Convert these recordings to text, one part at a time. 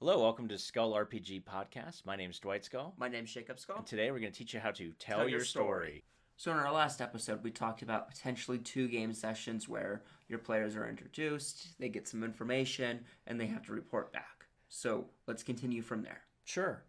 Hello, welcome to Skull RPG Podcast. My name is Dwight Skull. My name's Jacob Skull. And today we're going to teach you how to tell your story. So in our last episode, we talked about potentially 2 game sessions where your players are introduced, they get some information, and they have to report back. So let's continue from there. Sure.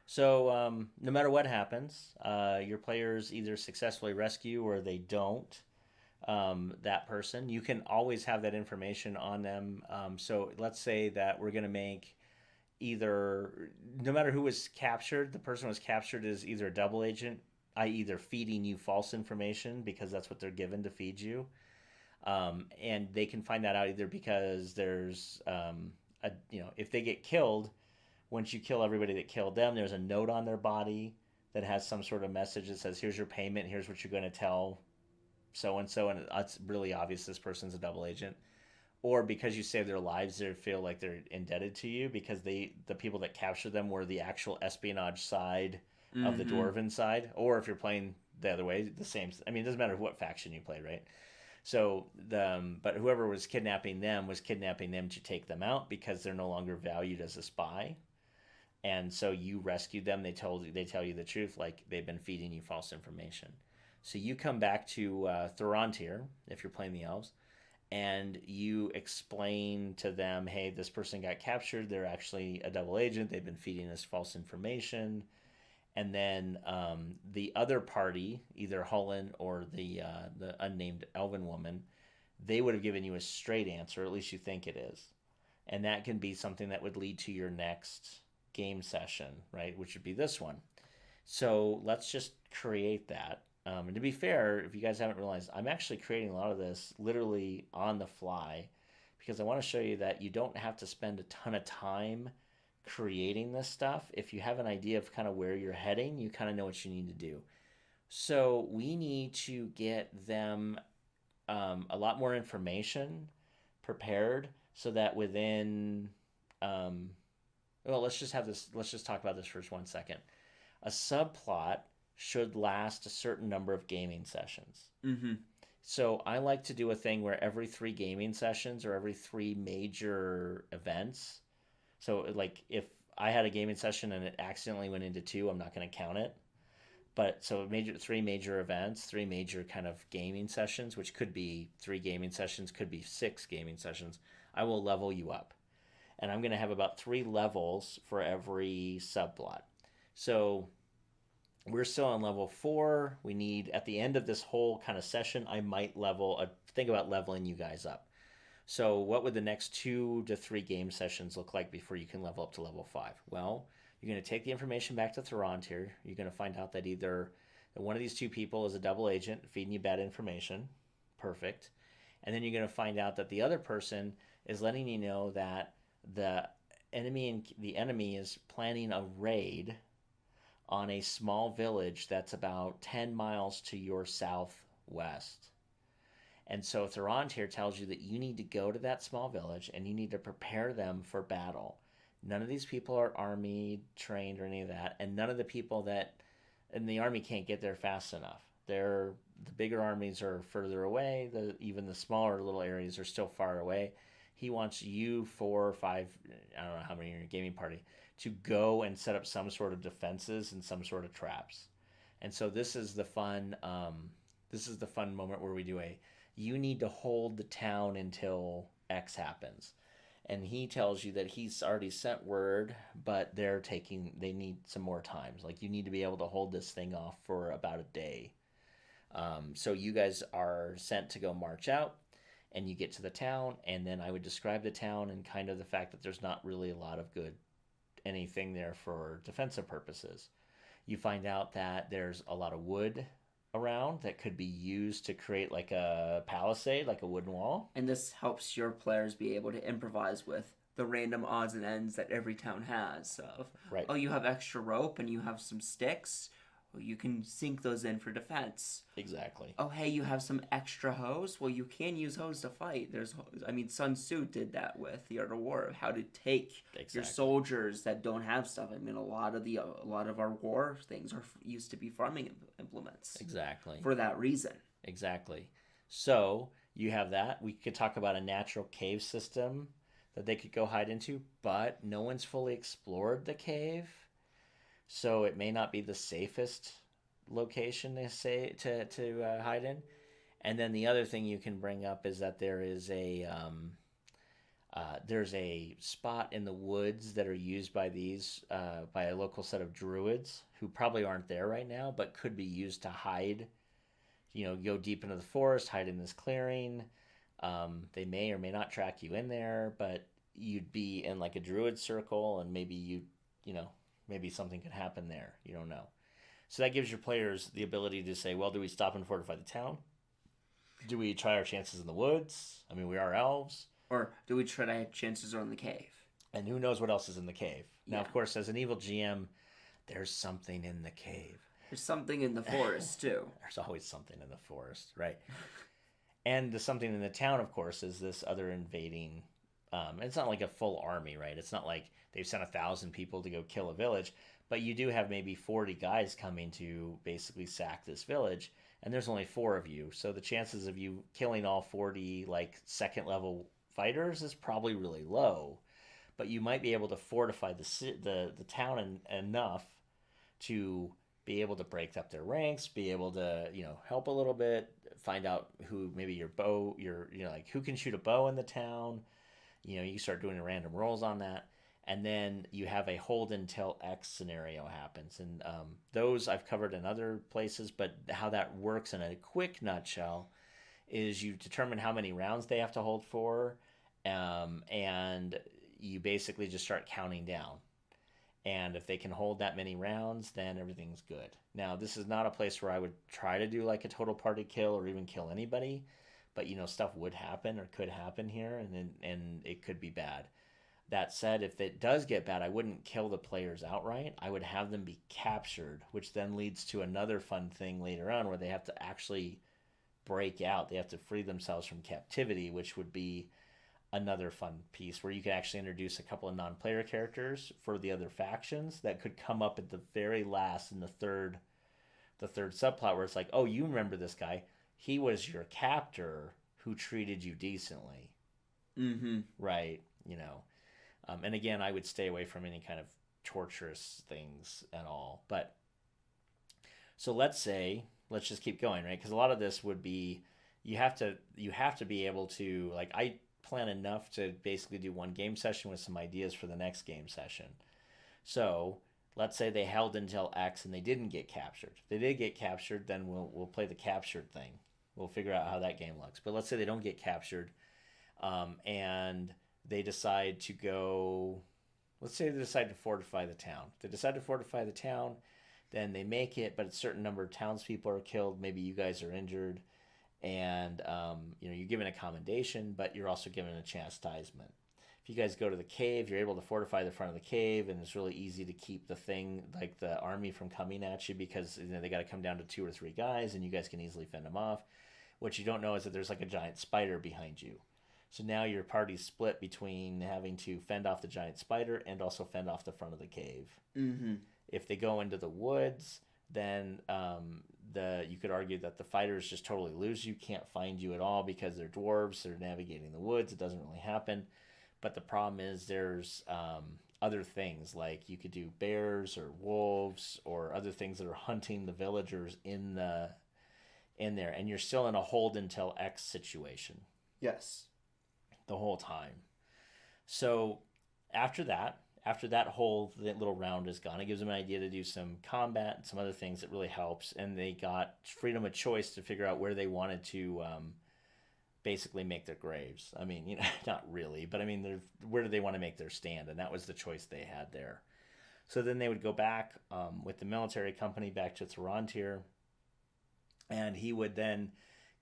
So no matter what happens, your players either successfully rescue or they don't that person. You can always have that information on them. So let's say that we're going to make either, no matter who was captured, the person who was captured is either a double agent, i.e. they're feeding you false information because that's what they're given to feed you. And they can find that out either because there's, if they get killed, once you kill everybody that killed them, there's a note on their body that has some sort of message that says, here's your payment, here's what you're going to tell so-and-so, and it's really obvious this person's a double agent. Or because you saved their lives, they feel like they're indebted to you because the people that captured them were the actual espionage side of the dwarven side. Or if you're playing the other way, the same. I mean, it doesn't matter what faction you play, right? So but whoever was kidnapping them to take them out because they're no longer valued as a spy. And so you rescued them. They tell you the truth, like they've been feeding you false information. So you come back to Thorontir if you're playing the elves, and you explain to them, hey, this person got captured. They're actually a double agent. They've been feeding us false information. And then the other party, either Hullen or the unnamed elven woman, they would have given you a straight answer, at least you think it is. And that can be something that would lead to your next game session, right, which would be this one. So let's just create that. And to be fair, if you guys haven't realized, I'm actually creating a lot of this literally on the fly because I want to show you that you don't have to spend a ton of time creating this stuff. If you have an idea of kind of where you're heading, you kind of know what you need to do. So we need to get them a lot more information prepared so that within let's just talk about this for 1 second. A subplot should last a certain number of gaming sessions. Mm-hmm. So I like to do a thing where every 3 gaming sessions or every 3 major events. So like if I had a gaming session and it accidentally went into 2, I'm not going to count it. But so 3 major events, 3 major kind of gaming sessions, which could be 3 gaming sessions, could be 6 gaming sessions. I will level you up. And I'm going to have about 3 levels for every subplot. So we're still on level 4. We need, at the end of this whole kind of session, I might think about leveling you guys up. So what would the next 2 to 3 game sessions look like before you can level up to level 5? Well, you're going to take the information back to Thorontir. You're going to find out that either one of these 2 people is a double agent feeding you bad information. Perfect. And then you're going to find out that the other person is letting you know that the enemy is planning a raid on a small village that's about 10 miles to your southwest. And so Thorontir tells you that you need to go to that small village and you need to prepare them for battle. None of these people are army trained or any of that, and none of the people that in the army can't get there fast enough. The bigger armies are further away. Even the smaller little areas are still far away. He wants you 4 or 5, I don't know how many in your gaming party, to go and set up some sort of defenses and some sort of traps. And so this is the fun moment where we do you need to hold the town until X happens. And he tells you that he's already sent word, but they need some more times. Like you need to be able to hold this thing off for about a day. So you guys are sent to go march out. And you get to the town, and then I would describe the town and kind of the fact that there's not really a lot of anything there for defensive purposes. You find out that there's a lot of wood around that could be used to create like a palisade, like a wooden wall. And this helps your players be able to improvise with the random odds and ends that every town has. Right. Oh, you have extra rope and you have some sticks. Well, you can sink those in for defense. Exactly. Oh, hey, you have some extra hose? Well, you can use hose to fight. Sun Tzu did that with the Art of War, how to take your soldiers that don't have stuff. I mean, a lot of our war things used to be farming implements. Exactly. For that reason. Exactly. So you have that. We could talk about a natural cave system that they could go hide into, but no one's fully explored the cave, so it may not be the safest location to say to hide in. And then the other thing you can bring up is that there's a spot in the woods that are used by these by a local set of druids who probably aren't there right now, but could be used to hide. Go deep into the forest, hide in this clearing. They may or may not track you in there, but you'd be in like a druid circle, and maybe maybe something could happen there. You don't know. So that gives your players the ability to say, well, do we stop and fortify the town? Do we try our chances in the woods? I mean, we are elves. Or do we try to have chances on the cave? And who knows what else is in the cave? Now, Yeah. of course, as an evil GM, there's something in the cave. There's something in the forest, too. There's always something in the forest, right? And the something in the town, of course, is this other invading. It's not like a full army, right? It's not like they've sent 1,000 people to go kill a village, but you do have maybe 40 guys coming to basically sack this village, and there's only 4 of you. So the chances of you killing all 40 like second level fighters is probably really low. But you might be able to fortify the town enough to be able to break up their ranks, be able to help a little bit, find out who maybe like who can shoot a bow in the town. You start doing random rolls on that, and then you have a hold until X scenario happens, and those I've covered in other places. But how that works in a quick nutshell is you determine how many rounds they have to hold for, and you basically just start counting down. And if they can hold that many rounds, then everything's good. Now, this is not a place where I would try to do like a total party kill or even kill anybody, but stuff would happen or could happen here, and it could be bad. That said, if it does get bad, I wouldn't kill the players outright. I would have them be captured, which then leads to another fun thing later on where they have to actually break out. They have to free themselves from captivity, which would be another fun piece where you can actually introduce a couple of non-player characters for the other factions that could come up at the very last in the third subplot, where it's like, oh, you remember this guy? He was your captor who treated you decently. Mm-hmm. Right. And again, I would stay away from any kind of torturous things at all. But so let's just keep going, right? Because a lot of this would be you have to be able to, like, I plan enough to basically do one game session with some ideas for the next game session. So let's say they held until X and they didn't get captured. If they did get captured, then we'll play the captured thing. We'll figure out how that game looks. But let's say they don't get captured, and they decide to go. Let's say they decide to fortify the town. If they decide to fortify the town, then they make it, but a certain number of townspeople are killed. Maybe you guys are injured, and you're given a commendation, but you're also given a chastisement. If you guys go to the cave, you're able to fortify the front of the cave, and it's really easy to keep the thing, like the army, from coming at you, because they got to come down to 2 or 3 guys, and you guys can easily fend them off. What you don't know is that there's like a giant spider behind you. So now your party's split between having to fend off the giant spider and also fend off the front of the cave. Mm-hmm. If they go into the woods, then you could argue that the fighters just totally lose you, can't find you at all because they're dwarves, they're navigating the woods, it doesn't really happen. But the problem is there's other things, like you could do bears or wolves or other things that are hunting the villagers in there, and you're still in a hold until X situation. Yes. The whole time. So after that whole little round is gone, it gives them an idea to do some combat and some other things that really helps, and they got freedom of choice to figure out where they wanted to basically make their graves. I mean, not really, but I mean, where do they want to make their stand? And that was the choice they had there. So then they would go back with the military company back to Torontier, and he would then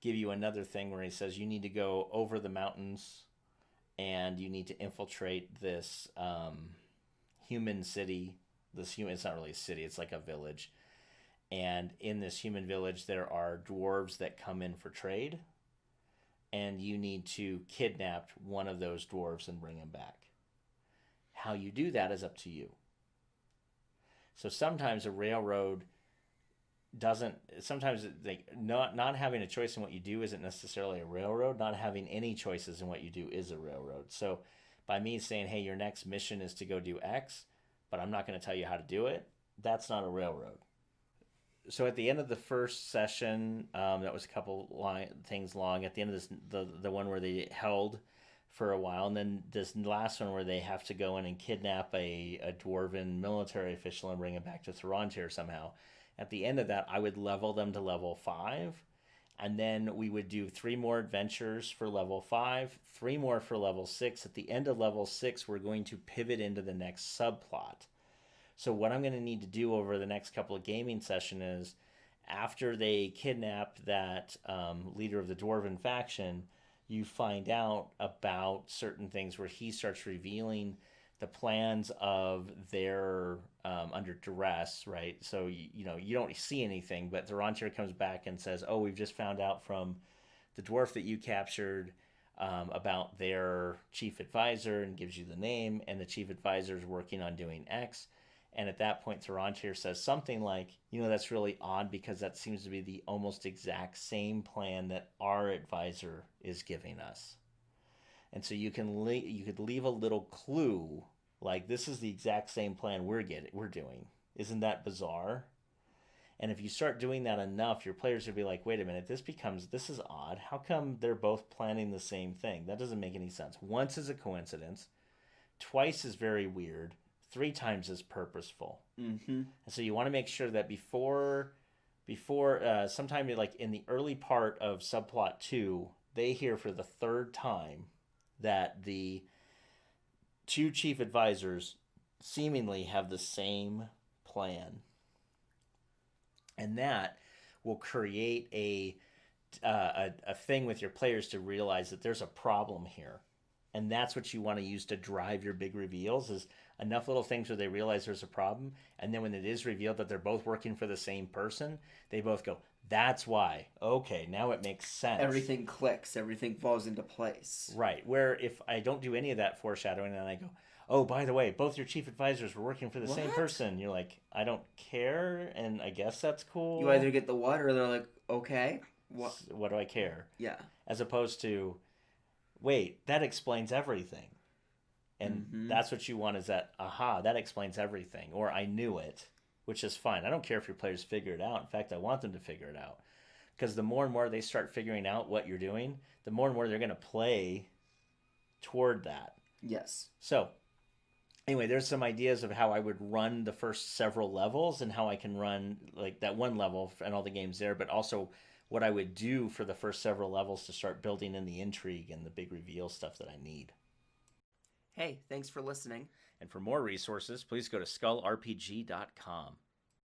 give you another thing where he says you need to go over the mountains and you need to infiltrate this human city. It's not really a city, it's like a village. And in this human village, there are dwarves that come in for trade, and you need to kidnap one of those dwarves and bring him back. How you do that is up to you. So sometimes a railroad sometimes not having a choice in what you do isn't necessarily a railroad. Not having any choices in what you do is a railroad. So by me saying, hey, your next mission is to go do X, but I'm not going to tell you how to do it, that's not a railroad. So at the end of the first session, that was a couple things long. At the end of this, the one where they held for a while, and then this last one where they have to go in and kidnap a dwarven military official and bring him back to Thorontir somehow. At the end of that, I would level them to level 5, and then we would do 3 more adventures for level 5, 3 more for level 6. At the end of level 6, we're going to pivot into the next subplot. So what I'm going to need to do over the next couple of gaming sessions is, after they kidnap that leader of the Dwarven faction, you find out about certain things where he starts revealing the plans of their under duress, right? So you don't see anything, but Thorontir comes back and says, "Oh, we've just found out from the dwarf that you captured about their chief advisor," and gives you the name, and the chief advisor is working on doing X. And at that point, Thorontir says something like, that's really odd because that seems to be the almost exact same plan that our advisor is giving us. And so you could leave a little clue, like, this is the exact same plan we're doing. Isn't that bizarre? And if you start doing that enough, your players will be like, wait a minute, this is odd. How come they're both planning the same thing? That doesn't make any sense. Once is a coincidence. Twice is very weird. 3 times is purposeful. Mm-hmm. And so you want to make sure that before sometime like in the early part of subplot 2, they hear for the 3rd time that the 2 chief advisors seemingly have the same plan. And that will create a thing with your players to realize that there's a problem here. And that's what you want to use to drive your big reveals, is enough little things where they realize there's a problem. And then when it is revealed that they're both working for the same person, they both go, that's why. Okay, now it makes sense. Everything clicks. Everything falls into place. Right. Where if I don't do any of that foreshadowing and I go, oh, by the way, both your chief advisors were working for the same person, you're like, I don't care, and I guess that's cool. You either get the what, or they're like, okay. What do I care? Yeah. As opposed to, wait, that explains everything. And that's what you want, is that, aha, that explains everything. Or I knew it, which is fine. I don't care if your players figure it out. In fact, I want them to figure it out. Because the more and more they start figuring out what you're doing, the more and more they're going to play toward that. Yes. So, anyway, there's some ideas of how I would run the first several levels and how I can run like that one level and all the games there, but also what I would do for the first several levels to start building in the intrigue and the big reveal stuff that I need. Hey, thanks for listening. And for more resources, please go to skullrpg.com.